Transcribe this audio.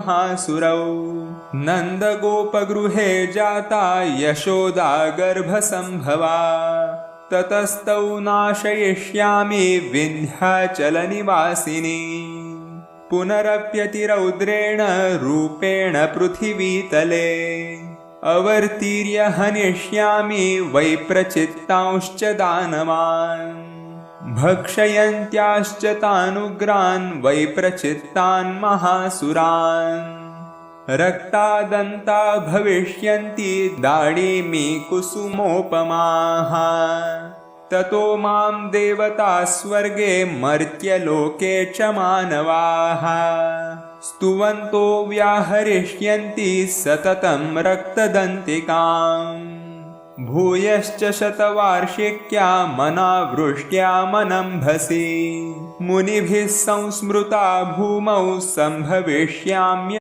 महासुरौ नन्दगोपगृहे जाता यशोदा गर्भसम्भवा ततस्तौ नाशयिष्यामि विन्ध्याचलनिवासिनी पुनरप्यतिरौद्रेण रूपेण पृथिवीतले अवर्तीर्य हनिष्यामि वैप्रचित्तांश्च दानवान् भक्षयन्त्याश्च तानुग्रान् वैप्रचित्तान् महासुरान् रक्तादन्ता भविष्यन्ति दाढीमी कुसुमोपमाः ततो मां देवता स्वर्गे मर्त्यलोके च मानवाः स्तुवन्तो व्याहरिष्यन्ति सततं रक्तदन्तिकाम् भूयश्च शतवार्षिक्या मनावृष्ट्या मनम्भसि मुनिभिः संस्मृता भूमौ सम्भविष्याम्य